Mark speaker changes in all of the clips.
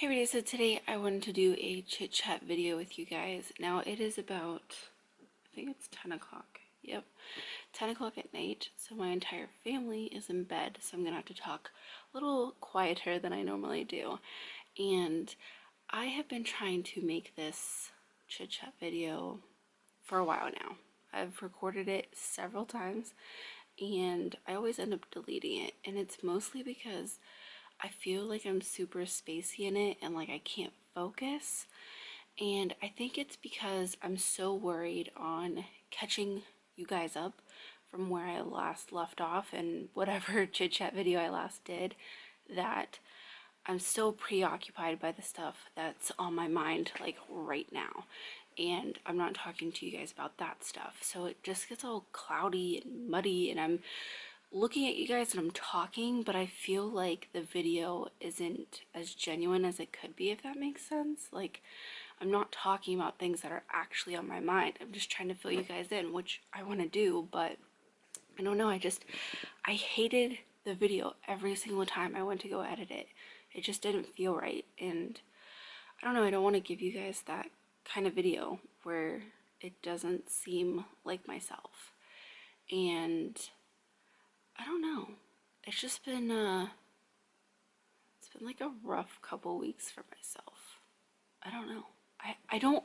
Speaker 1: Hey everybody, so today I wanted to do a chit chat video with you guys. Now it is about, I think it's 10 o'clock. Yep, 10 o'clock at night. So my entire family is in bed, so I'm gonna have to talk a little quieter than I normally do. And I have been trying to make this chit chat video for a while now. I've recorded it several times and I always end up deleting it. And it's mostly because I feel like I'm super spacey in it and like I can't focus. And I think it's because I'm so worried on catching you guys up from where I last left off and whatever chit chat video I last did, that I'm still preoccupied by the stuff that's on my mind like right now. And I'm not talking to you guys about that stuff. So it just gets all cloudy and muddy and I'm looking at you guys and I'm talking, but I feel like the video isn't as genuine as it could be, if that makes sense. Like, I'm not talking about things that are actually on my mind. I'm just trying to fill you guys in, which I want to do, but I don't know. I hated the video every single time I went to go edit it. It just didn't feel right. And I don't know. I don't want to give you guys that kind of video where it doesn't seem like myself. And I don't know. It's just been it's been like a rough couple weeks for myself. I don't know. I don't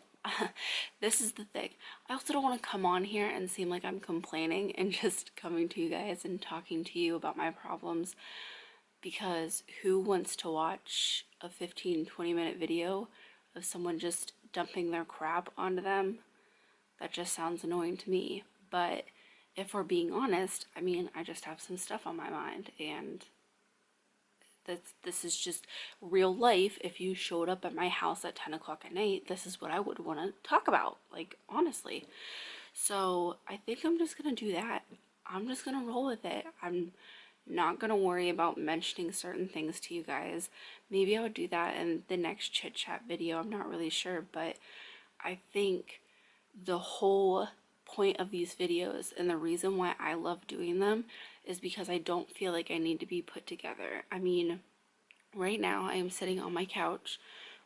Speaker 1: this is the thing. I also don't want to come on here and seem like I'm complaining and just coming to you guys and talking to you about my problems, because who wants to watch a 15-20 minute video of someone just dumping their crap onto them? That just sounds annoying to me. But if we're being honest, I mean, I just have some stuff on my mind, and this is just real life. If you showed up at my house at 10 o'clock at night, this is what I would want to talk about, like, honestly. So I think I'm just gonna do that. I'm just gonna roll with it. I'm not gonna worry about mentioning certain things to you guys. Maybe I'll do that in the next chit chat video. I'm not really sure, but I think the whole point of these videos and the reason why I love doing them is because I don't feel like I need to be put together. I mean, right now I am sitting on my couch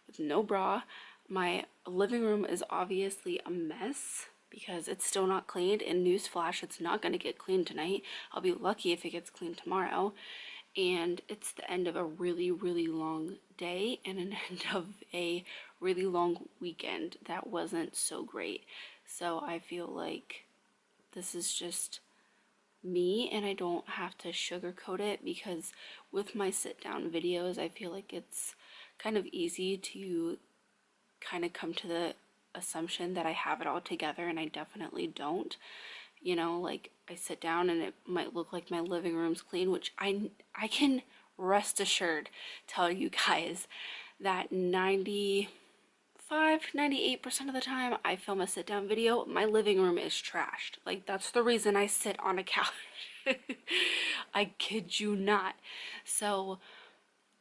Speaker 1: with no bra. My living room is obviously a mess because it's still not cleaned, and newsflash, it's not going to get cleaned tonight. I'll be lucky if it gets cleaned tomorrow. And it's the end of a really, really long day and an end of a really long weekend that wasn't so great. So I feel like this is just me and I don't have to sugarcoat it, because with my sit down videos, I feel like it's kind of easy to kind of come to the assumption that I have it all together, and I definitely don't. You know, like, I sit down and it might look like my living room's clean, which I can rest assured tell you guys that 98% of the time I film a sit down video, my living room is trashed. Like, that's the reason I sit on a couch. I kid you not. So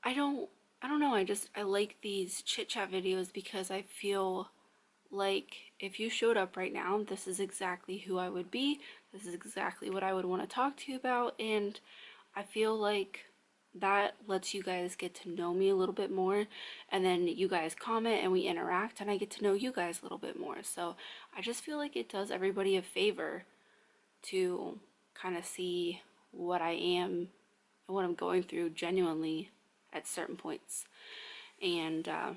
Speaker 1: I don't know, I like these chit chat videos because I feel like if you showed up right now, this is exactly who I would be. This is exactly what I would want to talk to you about, and I feel like that lets you guys get to know me a little bit more, and then you guys comment and we interact and I get to know you guys a little bit more. So I just feel like it does everybody a favor to kind of see what I am and what I'm going through genuinely at certain points. And I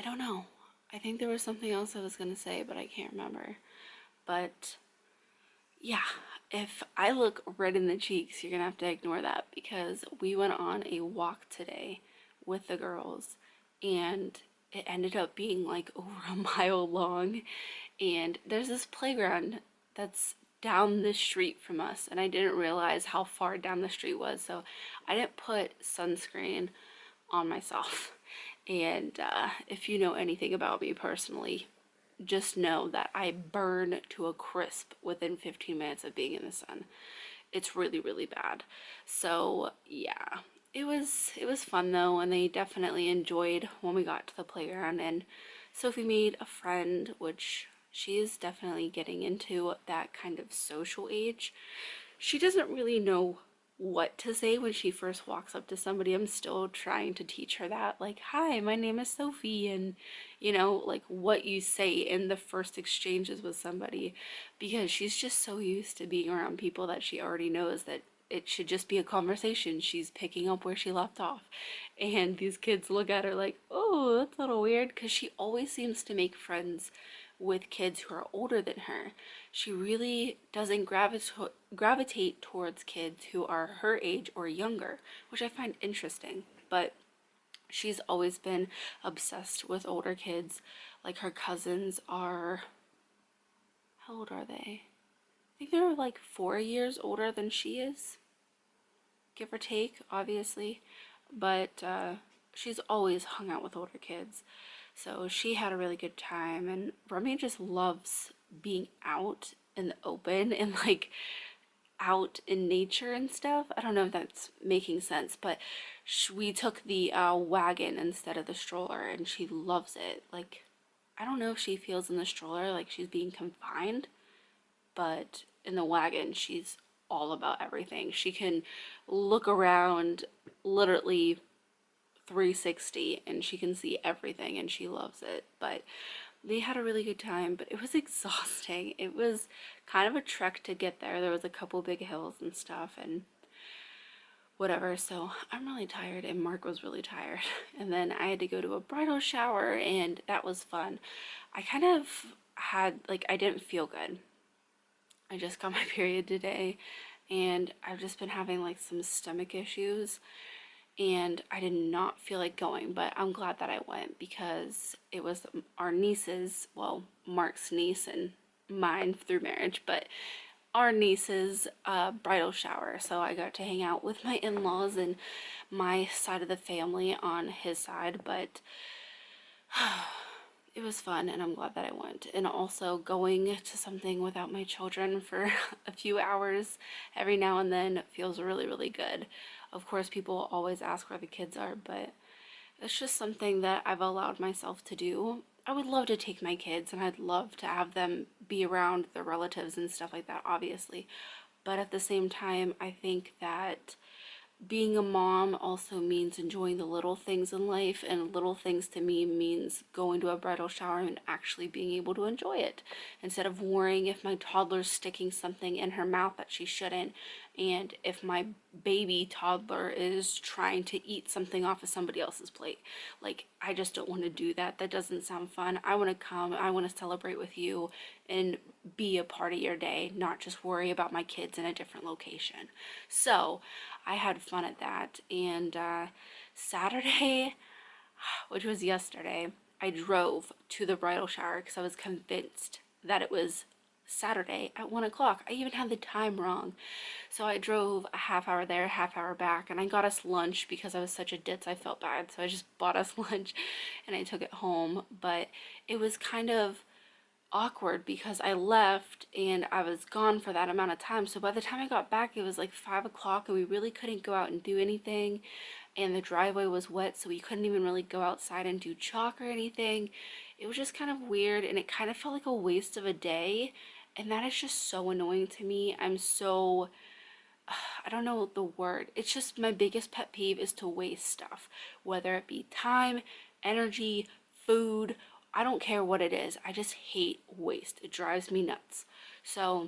Speaker 1: don't know. I think there was something else I was going to say, but I can't remember. But yeah, if I look red in the cheeks, you're going to have to ignore that, because we went on a walk today with the girls and it ended up being like over a mile long. And there's this playground that's down the street from us, and I didn't realize how far down the street was, so I didn't put sunscreen on myself. And if you know anything about me personally, just know that I burn to a crisp within 15 minutes of being in the sun. It's really, really bad. So yeah, it was fun though, and they definitely enjoyed when we got to the playground. And Sophie made a friend, which she is definitely getting into that kind of social age. She doesn't really know what to say when she first walks up to somebody. I'm still trying to teach her that, like, hi, my name is Sophie, and like what you say in the first exchanges with somebody, because she's just so used to being around people that she already knows that it should just be a conversation. She's picking up where she left off. And these kids look at her like, oh, that's a little weird, because she always seems to make friends with kids who are older than her. She really doesn't gravitate towards kids who are her age or younger, which I find interesting. But she's always been obsessed with older kids. Like her cousins are, how old are they? I think they're like 4 years older than she is, give or take, obviously. But she's always hung out with older kids. So she had a really good time, and Remy just loves being out in the open and like out in nature and stuff. I don't know if that's making sense, but we took the wagon instead of the stroller, and she loves it. Like, I don't know if she feels in the stroller like she's being confined, but in the wagon, she's all about everything. She can look around literally 360 and she can see everything, and she loves it. But they had a really good time, but it was exhausting. It was kind of a trek to get there. There was a couple big hills and stuff and whatever. So I'm really tired, and Mark was really tired. And then I had to go to a bridal shower, and that was fun. I kind of had, like, I didn't feel good. I just got my period today, and I've just been having like some stomach issues, and I did not feel like going, but I'm glad that I went because it was our niece's, well, Mark's niece and mine through marriage, but our niece's bridal shower. So I got to hang out with my in-laws and my side of the family on his side, but it was fun, and I'm glad that I went. And also going to something without my children for a few hours every now and then feels really, really good. Of course, people always ask where the kids are, but it's just something that I've allowed myself to do. I would love to take my kids, and I'd love to have them be around their relatives and stuff like that, obviously. But at the same time, I think that being a mom also means enjoying the little things in life, and little things to me means going to a bridal shower and actually being able to enjoy it instead of worrying if my toddler's sticking something in her mouth that she shouldn't, and if my baby toddler is trying to eat something off of somebody else's plate. Like, I just don't want to do that. That doesn't sound fun. I want to come, I want to celebrate with you and be a part of your day, not just worry about my kids in a different location. So I had fun at that. And Saturday, which was yesterday, I drove to the bridal shower because I was convinced that it was Saturday at 1 o'clock. I even had the time wrong. So I drove a half hour there, half hour back, and I got us lunch because I was such a ditz. I felt bad. So I just bought us lunch and I took it home. But it was kind of awkward because I left and I was gone for that amount of time. So by the time I got back, it was like 5 o'clock, and we really couldn't go out and do anything. And the driveway was wet, so we couldn't even really go outside and do chalk or anything. It was just kind of weird, and it kind of felt like a waste of a day. And that is just so annoying to me. I'm so, I don't know the word. It's just my biggest pet peeve is to waste stuff, whether it be time, energy, food. I don't care what it is. I just hate waste. It drives me nuts. So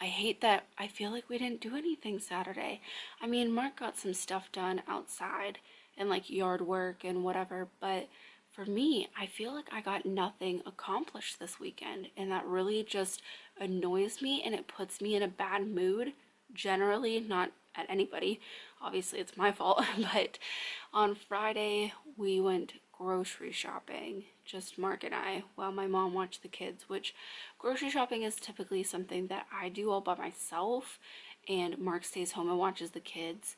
Speaker 1: I hate that I feel like we didn't do anything Saturday. I mean, Mark got some stuff done outside and like yard work and whatever, but for me, I feel like I got nothing accomplished this weekend, and that really just annoys me, and it puts me in a bad mood generally, not at anybody. Obviously, it's my fault, but on Friday we went grocery shopping, just Mark and I, while my mom watched the kids, which grocery shopping is typically something that I do all by myself, and Mark stays home and watches the kids.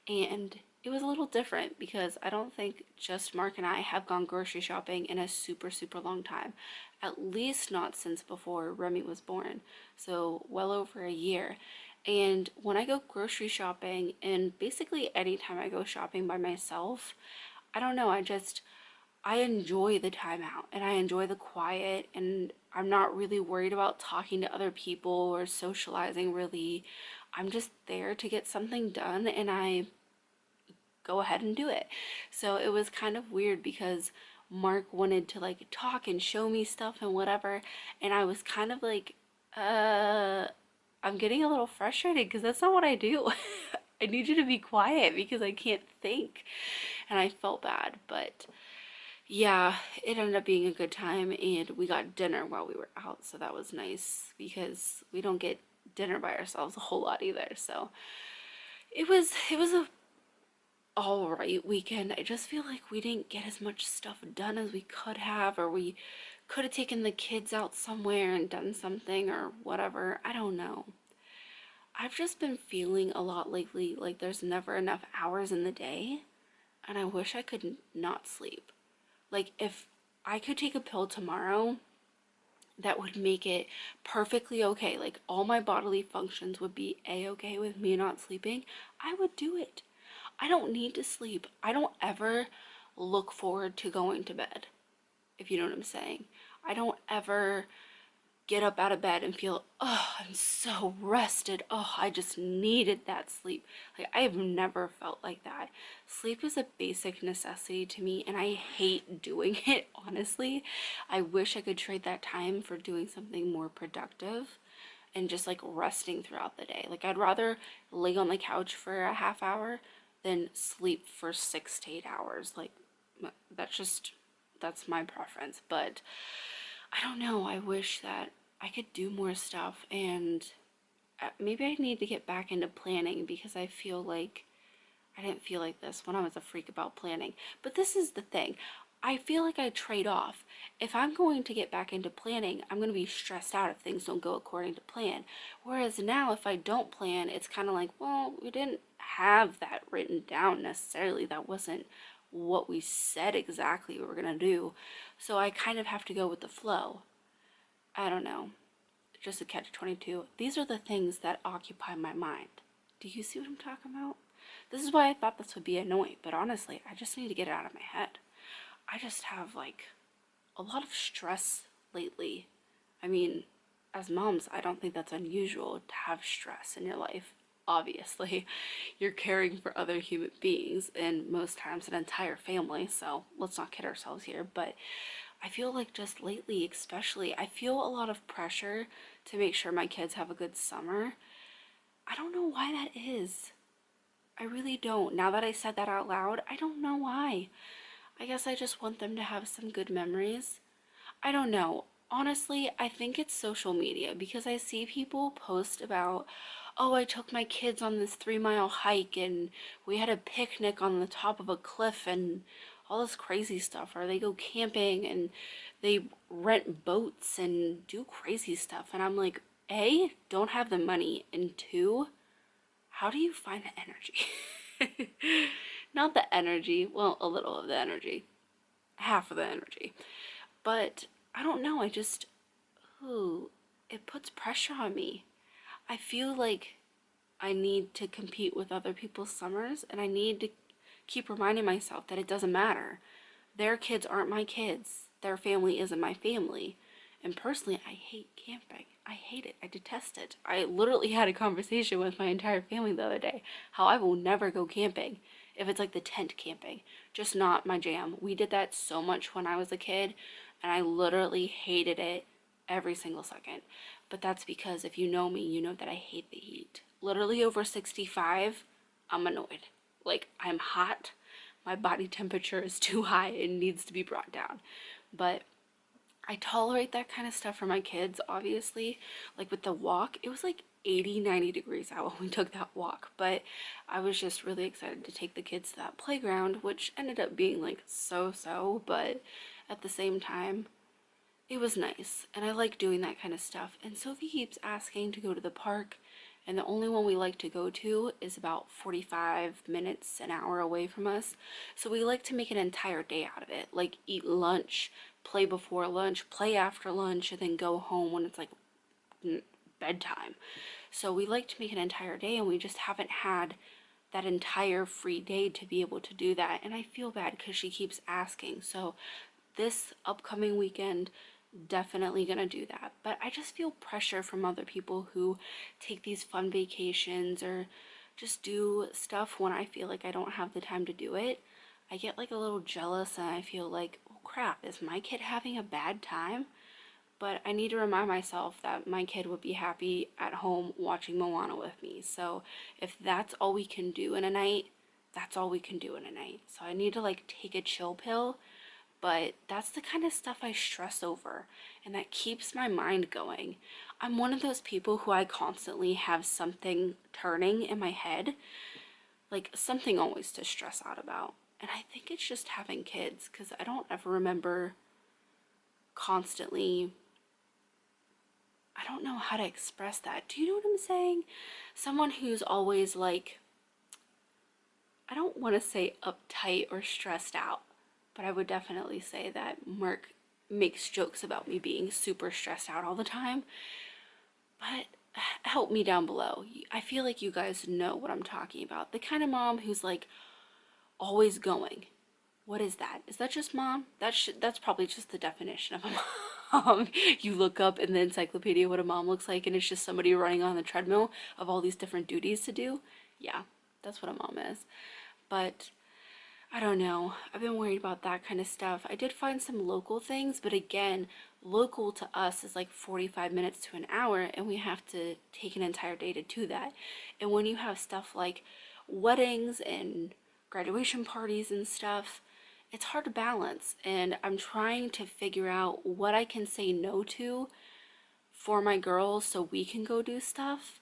Speaker 1: And it was a little different because I don't think just Mark and I have gone grocery shopping in a super, super long time. At least not since before Remy was born. So well over a year. And when I go grocery shopping, and basically anytime I go shopping by myself, I don't know, I enjoy the time out, and I enjoy the quiet, and I'm not really worried about talking to other people or socializing really. I'm just there to get something done, and I go ahead and do it. So it was kind of weird because Mark wanted to like talk and show me stuff and whatever, and I was kind of like, uh, I'm getting a little frustrated because that's not what I do. I need you to be quiet because I can't think. And I felt bad, but yeah, it ended up being a good time, and we got dinner while we were out, so that was nice because we don't get dinner by ourselves a whole lot either. So it was a all right weekend. I just feel like we didn't get as much stuff done as we could have, or we could have taken the kids out somewhere and done something or whatever. I don't know. I've just been feeling a lot lately like there's never enough hours in the day, and I wish I could not sleep. Like, if I could take a pill tomorrow that would make it perfectly okay, like all my bodily functions would be a-okay with me not sleeping, I would do it. I don't need to sleep. I don't ever look forward to going to bed, if you know what I'm saying. I don't ever get up out of bed and feel, oh, I'm so rested. Oh, I just needed that sleep. Like, I have never felt like that. Sleep is a basic necessity to me, and I hate doing it, honestly. I wish I could trade that time for doing something more productive and just like resting throughout the day. Like, I'd rather lay on the couch for a half hour than sleep for 6 to 8 hours. Like, that's just, that's my preference. But I don't know. I wish that I could do more stuff, and maybe I need to get back into planning because I feel like I didn't feel like this when I was a freak about planning. But this is the thing. I feel like I trade off. If I'm going to get back into planning, I'm going to be stressed out if things don't go according to plan. Whereas now, if I don't plan, it's kind of like, well, we didn't have that written down necessarily. That wasn't what we said exactly we were going to do. So I kind of have to go with the flow. I don't know. Just a catch-22. These are the things that occupy my mind. Do you see what I'm talking about? This is why I thought this would be annoying, but honestly, I just need to get it out of my head. I just have like a lot of stress lately. I mean, as moms, I don't think that's unusual to have stress in your life. Obviously, you're caring for other human beings, and most times an entire family, so let's not kid ourselves here. But I feel like just lately, especially, I feel a lot of pressure to make sure my kids have a good summer. I don't know why that is. I really don't. Now that I said that out loud, I don't know why. I guess I just want them to have some good memories. I don't know. Honestly, I think it's social media because I see people post about, oh, I took my kids on this 3 mile hike and we had a picnic on the top of a cliff and all this crazy stuff. Or they go camping and they rent boats and do crazy stuff. And I'm like, A, don't have the money. And two, how do you find the energy? Not the energy, well, a little of the energy, half of the energy. But I don't know, I just, ooh, it puts pressure on me. I feel like I need to compete with other people's summers, and I need to keep reminding myself that it doesn't matter. Their kids aren't my kids. Their family isn't my family. And personally, I hate camping. I hate it. I detest it. I literally had a conversation with my entire family the other day how I will never go camping if it's like the tent camping. Just not my jam. We did that so much when I was a kid, and I literally hated it every single second. But that's because if you know me, you know that I hate the heat. Literally over 65, I'm annoyed. Like, I'm hot. My body temperature is too high. It needs to be brought down. But I tolerate that kind of stuff for my kids, obviously. Like with the walk, it was like 80, 90 degrees out when we took that walk. But I was just really excited to take the kids to that playground, which ended up being like so-so. But at the same time, it was nice. And I like doing that kind of stuff. And Sophie keeps asking to go to the park. And the only one we like to go to is about 45 minutes, an hour away from us. So we like to make an entire day out of it. Like eat lunch, play before lunch, play after lunch, and then go home when it's like bedtime. So we like to make an entire day, and we just haven't had that entire free day to be able to do that. And I feel bad because she keeps asking. So this upcoming weekend, definitely gonna do that. But I just feel pressure from other people who take these fun vacations or just do stuff when I feel like I don't have the time to do it. I get like a little jealous and I feel like, oh crap, is my kid having a bad time? But I need to remind myself that my kid would be happy at home watching Moana with me. So if that's all we can do in a night, that's all we can do in a night. So I need to like take a chill pill, but that's the kind of stuff I stress over and that keeps my mind going. I'm one of those people who I constantly have something turning in my head, like something always to stress out about. And I think it's just having kids because I don't ever remember constantly, I don't know how to express that. Do you know what I'm saying? Someone who's always like, I don't want to say uptight or stressed out, but I would definitely say that Merc makes jokes about me being super stressed out all the time. But help me down below. I feel like you guys know what I'm talking about. The kind of mom who's like always going. What is that? Is that just mom? That's probably just the definition of a mom. You look up in the encyclopedia what a mom looks like and it's just somebody running on the treadmill of all these different duties to do. Yeah, that's what a mom is. But I don't know. I've been worried about that kind of stuff. I did find some local things, but again, local to us is like 45 minutes to an hour, and we have to take an entire day to do that. And when you have stuff like weddings and graduation parties and stuff, it's hard to balance. And I'm trying to figure out what I can say no to for my girls so we can go do stuff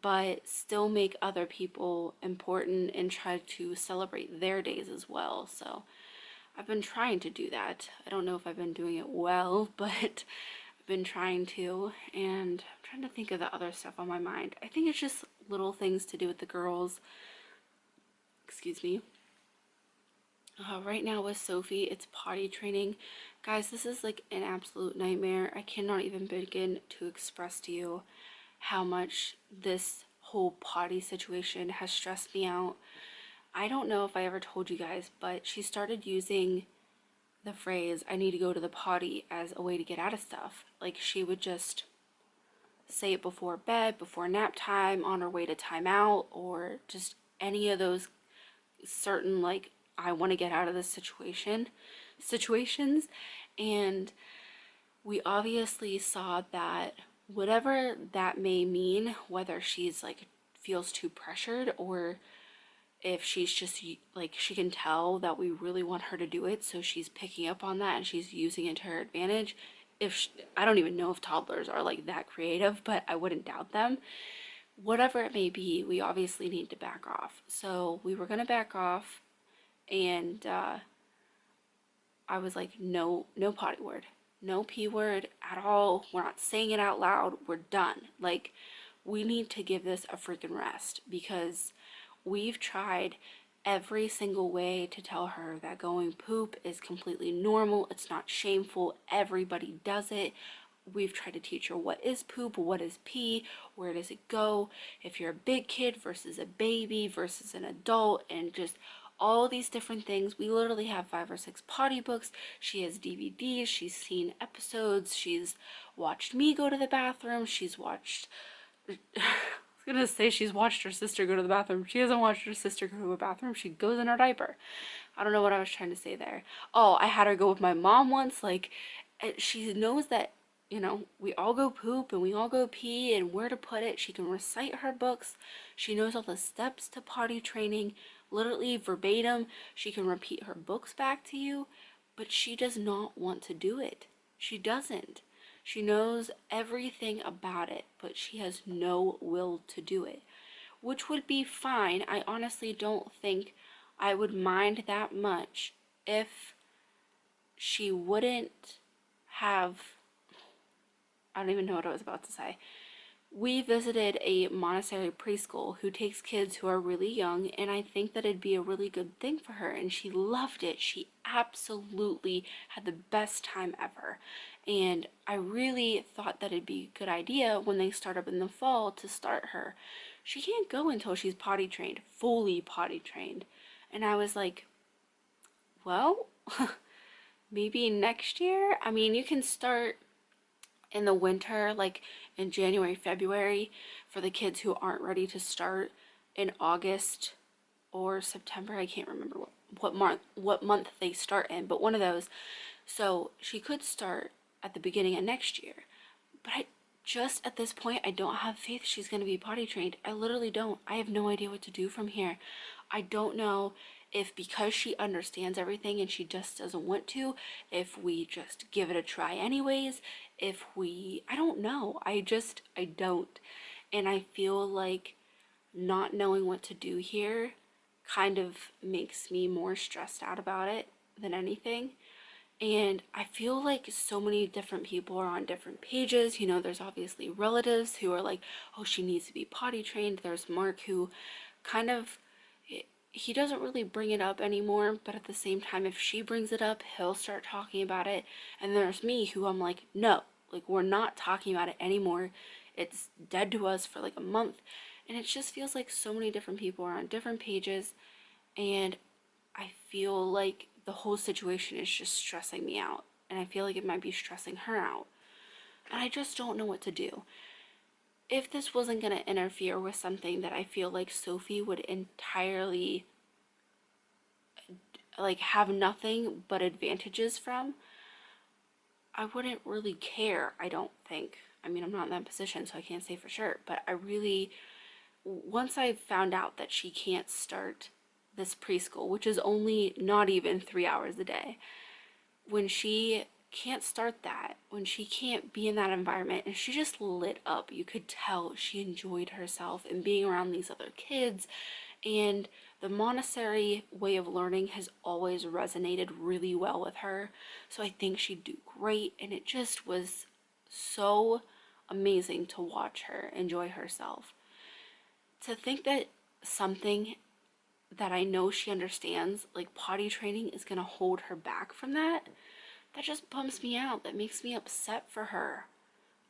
Speaker 1: but still make other people important and try to celebrate their days as well. So I've been trying to do that. I don't know if I've been doing it well, but I've been trying to, and I'm trying to think of the other stuff on my mind. I think it's just little things to do with the girls. Excuse me. Right now with Sophie, it's potty training. Guys, this is like an absolute nightmare. I cannot even begin to express to you how much this whole potty situation has stressed me out. I don't know if I ever told you guys, but she started using the phrase, I need to go to the potty, as a way to get out of stuff. Like she would just say it before bed, before nap time, on her way to timeout, or just any of those certain like I want to get out of this situations. And we obviously saw that whatever that may mean, whether she's like feels too pressured or if she's just like she can tell that we really want her to do it, so she's picking up on that and she's using it to her advantage. I don't even know if toddlers are like that creative, but I wouldn't doubt them. Whatever it may be, we obviously need to back off. So we were gonna back off, and I was like, no, no potty word, no P word at all. We're not saying it out loud. We're done. Like, we need to give this a freaking rest because we've tried every single way to tell her that going poop is completely normal. It's not shameful. Everybody does it. We've tried to teach her what is poop, what is pee, where does it go, if you're a big kid versus a baby versus an adult, and just all these different things. We literally have 5 or 6 potty books. She has DVDs. She's seen episodes. She's watched me go to the bathroom. She's watched I was gonna say she's watched her sister go to the bathroom. She hasn't watched her sister go to a bathroom. She goes in her diaper. I don't know what I was trying to say there. Oh, I had her go with my mom once. Like, she knows that, we all go poop and we all go pee and where to put it. She can recite her books. She knows all the steps to potty training, literally verbatim. She can repeat her books back to you, but she does not want to do it. She doesn't. She knows everything about it, but she has no will to do it, which would be fine. I honestly don't think I would mind that much if she wouldn't have, I don't even know what I was about to say. We visited a Montessori preschool who takes kids who are really young, and I think that it'd be a really good thing for her, and she loved it. She absolutely had the best time ever, and I really thought that it'd be a good idea when they start up in the fall to start her. She can't go until she's potty trained, fully potty trained. And I was like, well, maybe next year. I mean, you can start in the winter, like in January, February, for the kids who aren't ready to start in August or September. I can't remember what month they start in, but one of those. So she could start at the beginning of next year. But I just at this point, I don't have faith she's going to be potty trained. I literally don't. I have no idea what to do from here. I don't know if because she understands everything and she just doesn't want to, if we just give it a try anyways, if we, I don't know. I don't. And I feel like not knowing what to do here kind of makes me more stressed out about it than anything. And I feel like so many different people are on different pages. You know, there's obviously relatives who are like, oh, she needs to be potty trained. There's Mark who kind of, he doesn't really bring it up anymore, but at the same time, if she brings it up, he'll start talking about it. And there's me who I'm like, no, like we're not talking about it anymore. It's dead to us for like a month. And it just feels like so many different people are on different pages. And I feel like the whole situation is just stressing me out. And I feel like it might be stressing her out. And I just don't know what to do. If this wasn't going to interfere with something that I feel like Sophie would entirely like have nothing but advantages from, I wouldn't really care, I don't think. I mean, I'm not in that position, so I can't say for sure, but I really, once I found out that she can't start this preschool, which is only not even 3 hours a day, when she can't start that, when she can't be in that environment, and she just lit up. You could tell she enjoyed herself and being around these other kids. And the Montessori way of learning has always resonated really well with her. So I think she'd do great. And it just was so amazing to watch her enjoy herself. To think that something that I know she understands, like potty training, is going to hold her back from that, that just bums me out. That makes me upset for her.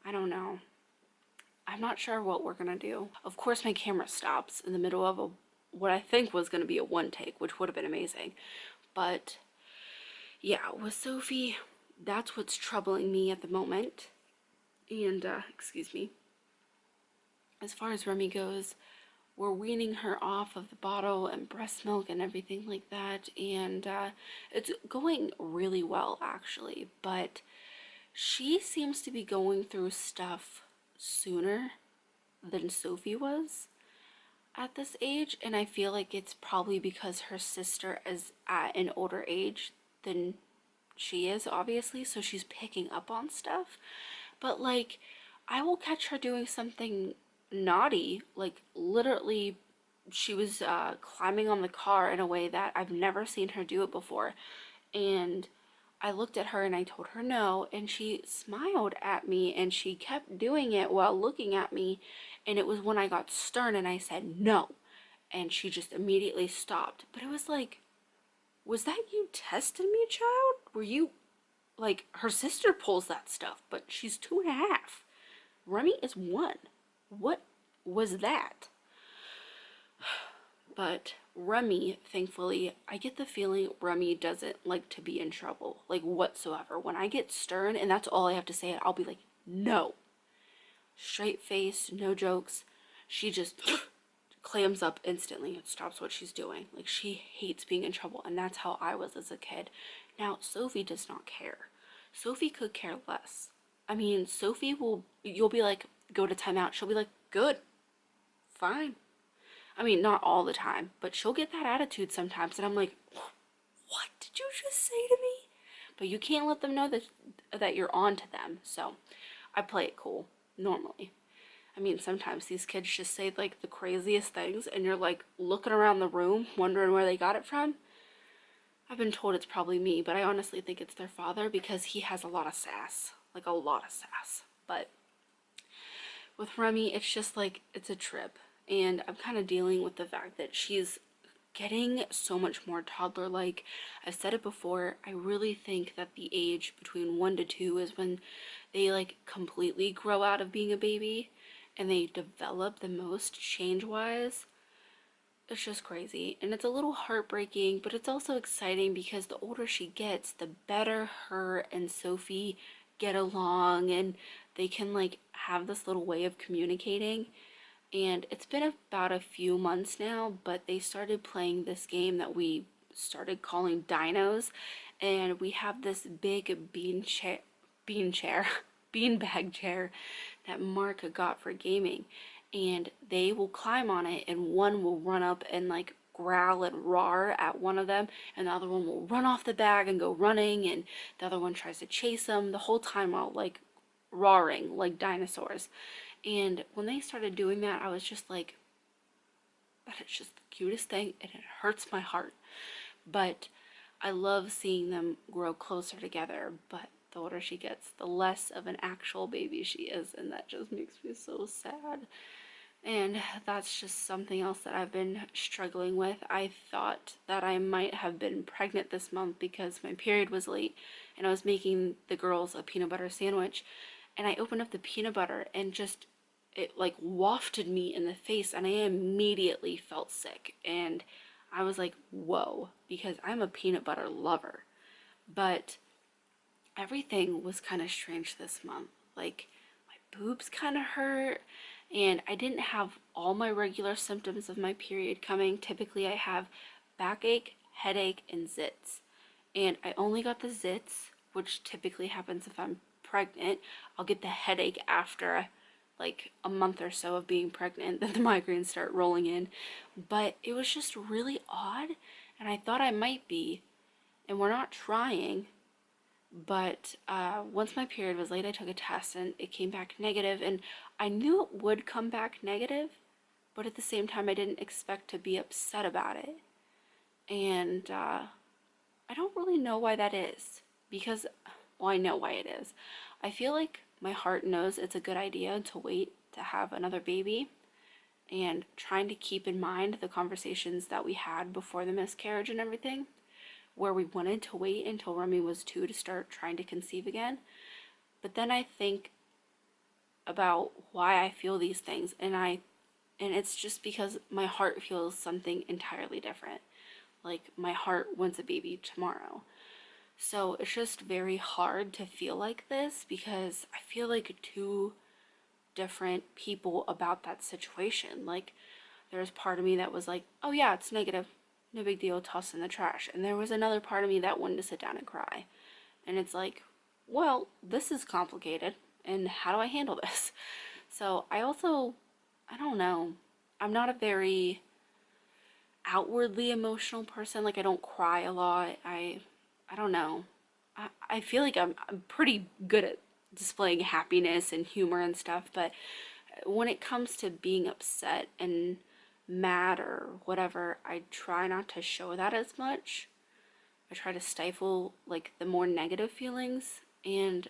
Speaker 1: I don't know. I'm not sure what we're gonna do. Of course, my camera stops in the middle of what I think was gonna be a one take, which would have been amazing. But yeah, with Sophie, that's what's troubling me at the moment. And, excuse me. As far as Remy goes, we're weaning her off of the bottle and breast milk and everything like that. And it's going really well, actually. But she seems to be going through stuff sooner than Sophie was at this age, and I feel like it's probably because her sister is at an older age than she is, obviously, so she's picking up on stuff. But like, I will catch her doing something naughty, like literally she was climbing on the car in a way that I've never seen her do it before. And I looked at her and I told her no, and she smiled at me and she kept doing it while looking at me. And it was when I got stern and I said no, and she just immediately stopped. But it was like, was that you testing me, child? Were you like, her sister pulls that stuff, but she's 2.5. Remy is 1. What was that? But Remy, thankfully, I get the feeling Remy doesn't like to be in trouble, like whatsoever. When I get stern and that's all I have to say, I'll be like, no. Straight face, no jokes. She just clams up instantly and stops what she's doing. Like, she hates being in trouble, and that's how I was as a kid. Now, Sophie does not care. Sophie could care less. I mean, Sophie will, you'll be like, go to timeout. She'll be like, good, fine. I mean, not all the time, but she'll get that attitude sometimes, and I'm like, what did you just say to me? But you can't let them know that you're on to them, so I play it cool, normally. I mean, sometimes these kids just say, like, the craziest things, and you're, like, looking around the room, wondering where they got it from. I've been told it's probably me, but I honestly think it's their father because he has a lot of sass. Like, a lot of sass. But with Remy, it's just, like, it's a trip. And I'm kind of dealing with the fact that she's getting so much more toddler-like. I've said it before, I really think that the age between 1 to 2 is when they, like, completely grow out of being a baby and they develop the most change-wise. It's just crazy. And it's a little heartbreaking, but it's also exciting because the older she gets, the better her and Sophie get along, and they can like have this little way of communicating. And it's been about a few months now, but they started playing this game that we started calling Dinos, and we have this big bean chair, beanbag chair that Mark got for gaming, and they will climb on it, and one will run up and like growl and roar at one of them, and the other one will run off the bag and go running, and the other one tries to chase them the whole time while like roaring like dinosaurs. And when they started doing that, I was just like, that is just the cutest thing, and it hurts my heart. But I love seeing them grow closer together. But the older she gets, the less of an actual baby she is, and that just makes me so sad. And that's just something else that I've been struggling with. I thought that I might have been pregnant this month because my period was late and I was making the girls a peanut butter sandwich, and I opened up the peanut butter and just it like wafted me in the face, and I immediately felt sick. And I was like, whoa, because I'm a peanut butter lover. But everything was kind of strange this month. Like, my boobs kind of hurt, and I didn't have all my regular symptoms of my period coming. Typically, I have backache, headache, and zits. And I only got the zits, which typically happens if I'm pregnant. I'll get the headache after like a month or so of being pregnant, then the migraines start rolling in. But it was just really odd, and I thought I might be, and we're not trying. But once my period was late, I took a test and it came back negative, and I knew it would come back negative, but at the same time, I didn't expect to be upset about it. And I don't really know why that is, because, well, I know why it is. I feel like my heart knows it's a good idea to wait to have another baby, and trying to keep in mind the conversations that we had before the miscarriage and everything, where we wanted to wait until Remy was 2 to start trying to conceive again. But then I think about why I feel these things, and it's just because my heart feels something entirely different. Like, my heart wants a baby tomorrow. So it's just very hard to feel like this because I feel like two different people about that situation. Like, there's part of me that was like, oh yeah, it's negative, no big deal, toss in the trash. And there was another part of me that wanted to sit down and cry. And it's like, well, this is complicated, and how do I handle this? So I don't know. I'm not a very outwardly emotional person. Like, I don't cry a lot. I don't know. I feel like I'm pretty good at displaying happiness and humor and stuff, but when it comes to being upset and mad or whatever, I try not to show that as much. I try to stifle like the more negative feelings, and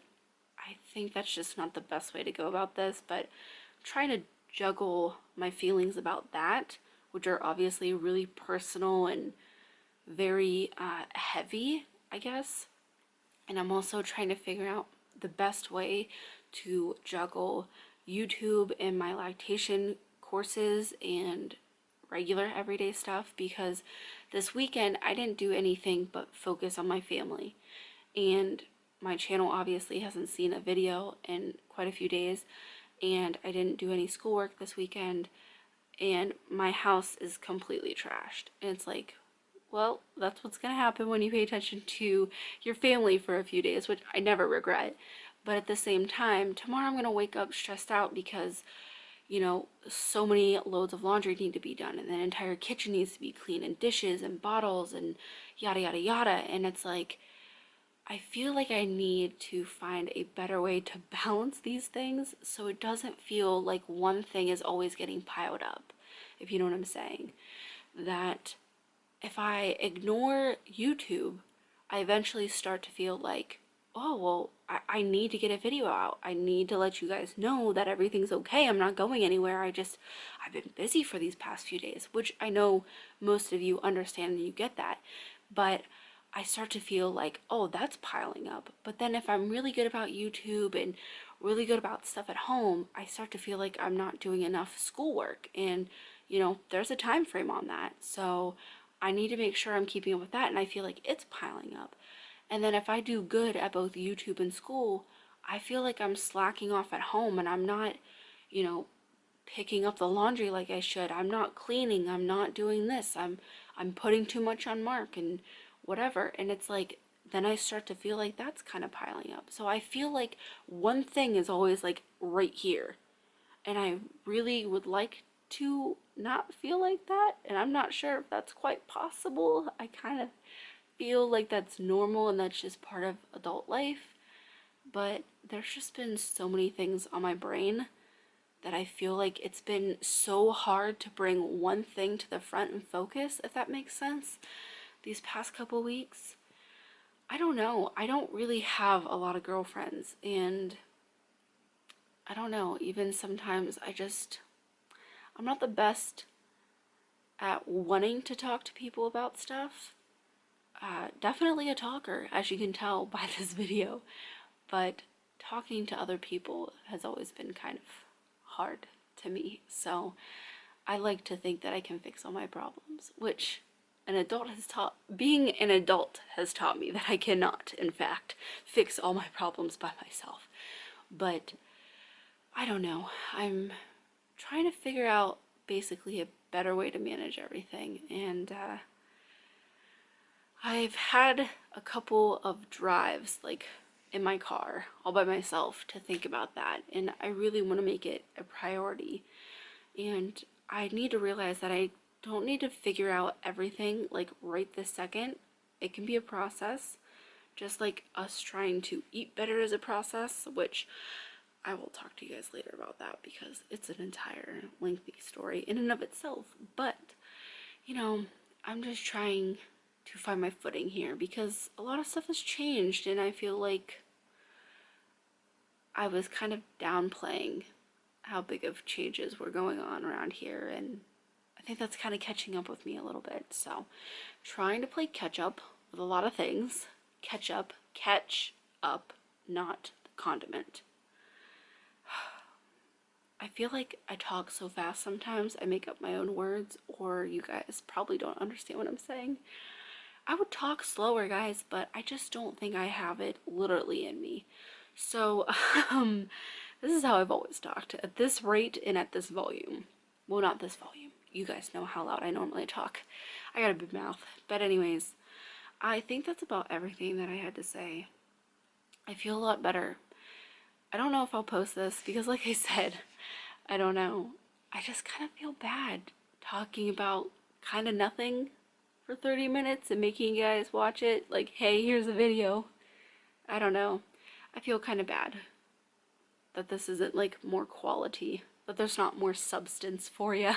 Speaker 1: I think that's just not the best way to go about this, but I'm trying to juggle my feelings about that, which are obviously really personal and very heavy, I guess. And I'm also trying to figure out the best way to juggle YouTube and my lactation courses and regular everyday stuff, because this weekend I didn't do anything but focus on my family. And my channel obviously hasn't seen a video in quite a few days, and I didn't do any schoolwork this weekend, and my house is completely trashed. And it's like, well, that's what's going to happen when you pay attention to your family for a few days, which I never regret. But at the same time, tomorrow I'm going to wake up stressed out because, you know, so many loads of laundry need to be done, and the entire kitchen needs to be clean, and dishes and bottles and yada yada yada. And it's like, I feel like I need to find a better way to balance these things so it doesn't feel like one thing is always getting piled up, if you know what I'm saying. That if I ignore YouTube, I eventually start to feel like, oh, well, I need to get a video out. I need to let you guys know that everything's okay. I'm not going anywhere. I've been busy for these past few days, which I know most of you understand and you get that. But I start to feel like, oh, that's piling up. But then if I'm really good about YouTube and really good about stuff at home, I start to feel like I'm not doing enough schoolwork. And you know, there's a time frame on that. So I need to make sure I'm keeping up with that, and I feel like it's piling up. And then if I do good at both YouTube and school, I feel like I'm slacking off at home and I'm not, you know, picking up the laundry like I should. I'm not cleaning. I'm not doing this. I'm putting too much on Mark and whatever. And it's like then I start to feel like that's kind of piling up. So I feel like one thing is always like right here. And I really would like to not feel like that, and I'm not sure if that's quite possible. I kind of feel like that's normal and that's just part of adult life, but there's just been so many things on my brain that I feel like it's been so hard to bring one thing to the front and focus, if that makes sense, these past couple weeks. I don't know. I don't really have a lot of girlfriends, and I don't know, even sometimes I'm not the best at wanting to talk to people about stuff. Definitely a talker, as you can tell by this video, but talking to other people has always been kind of hard to me. So I like to think that I can fix all my problems, which being an adult has taught me that I cannot, in fact, fix all my problems by myself. But I don't know. I'm trying to figure out basically a better way to manage everything, and I've had a couple of drives like in my car all by myself to think about that, and I really want to make it a priority. And I need to realize that I don't need to figure out everything like right this second. It can be a process, just like us trying to eat better is a process, which I will talk to you guys later about that because it's an entire lengthy story in and of itself. But, you know, I'm just trying to find my footing here because a lot of stuff has changed, and I feel like I was kind of downplaying how big of changes were going on around here, and I think that's kind of catching up with me a little bit. So, trying to play catch up with a lot of things. Catch up, not condiment. I feel like I talk so fast sometimes I make up my own words, or you guys probably don't understand what I'm saying. I would talk slower, guys, but I just don't think I have it literally in me. So, this is how I've always talked, at this rate and at this volume. Well, not this volume. You guys know how loud I normally talk. I got a big mouth. But anyways, I think that's about everything that I had to say. I feel a lot better. I don't know if I'll post this because, like I said, I don't know. I just kind of feel bad talking about kind of nothing for 30 minutes and making you guys watch it. Like, hey, here's a video. I don't know. I feel kind of bad that this isn't like more quality, that there's not more substance for you.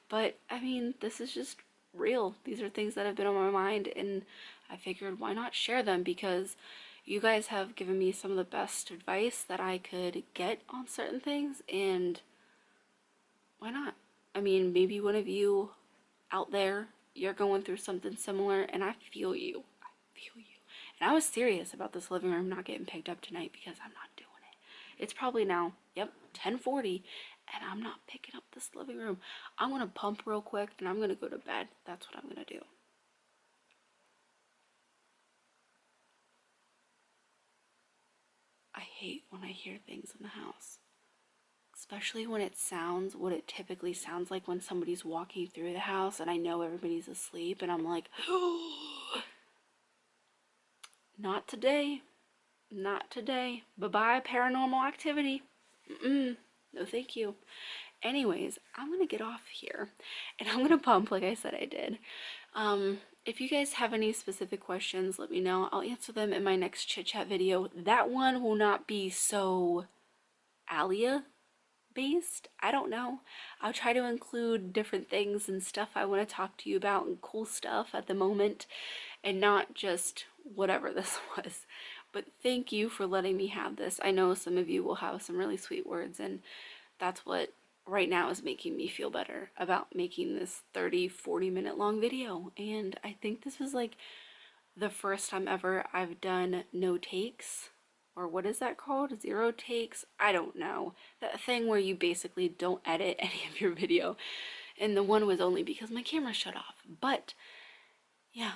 Speaker 1: But I mean, this is just real. These are things that have been on my mind, and I figured why not share them, because you guys have given me some of the best advice that I could get on certain things, and why not? I mean, maybe one of you out there, you're going through something similar, and I feel you. I feel you. And I was serious about this living room not getting picked up tonight because I'm not doing it. It's probably now, yep, 10:40, and I'm not picking up this living room. I'm gonna pump real quick and I'm gonna go to bed. That's what I'm gonna do. I hate when I hear things in the house, especially when it sounds what it typically sounds like when somebody's walking through the house and I know everybody's asleep and I'm like, not today, not today. Bye-bye, paranormal activity. No thank you. Anyways, I'm gonna get off here and I'm gonna pump like I said I did. If you guys have any specific questions, let me know. I'll answer them in my next chit chat video. That one will not be so Alia based. I don't know. I'll try to include different things and stuff I want to talk to you about and cool stuff at the moment, and not just whatever this was. But thank you for letting me have this. I know some of you will have some really sweet words, and that's what right now is making me feel better about making this 30-40 minute long video. And I think this was like the first time ever I've done no takes, or what is that called? Zero takes? I don't know. That thing where you basically don't edit any of your video And the one was only because my camera shut off. But yeah,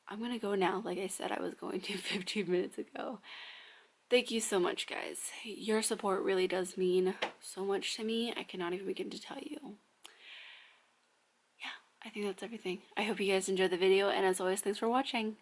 Speaker 1: I'm gonna go now, like I said I was going to 15 minutes ago. Thank you so much, guys. Your support really does mean so much to me. I cannot even begin to tell you. Yeah, I think that's everything. I hope you guys enjoyed the video, and as always, thanks for watching.